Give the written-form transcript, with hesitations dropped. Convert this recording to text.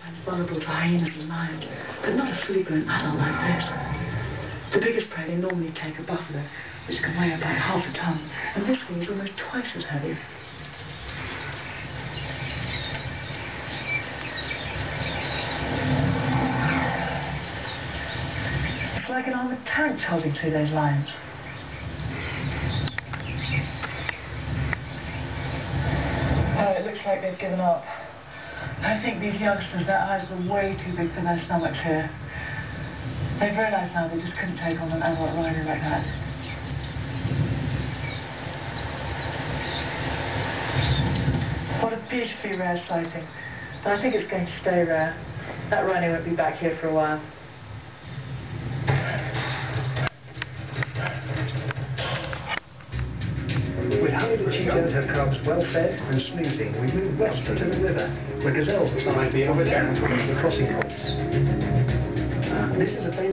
sometimes vulnerable to hyenas and lions, but not a fully grown adult like this. The biggest prey they normally take are buffalo, which can weigh about half a ton, and this thing is almost twice as heavy. It's like an armoured tank charging through those lions. Oh, it looks like they've given up. I think these youngsters, their eyes were way too big for their stomachs here. They've realised now they just couldn't take on an adult rhino like that. What a beautifully rare sighting. But I think it's going to stay rare. That rhino won't be back here for a while. With honey the cheetah and her cubs well fed and snoozing, we move west into the river, where gazelles are starting to come down towards the crossing points. This is a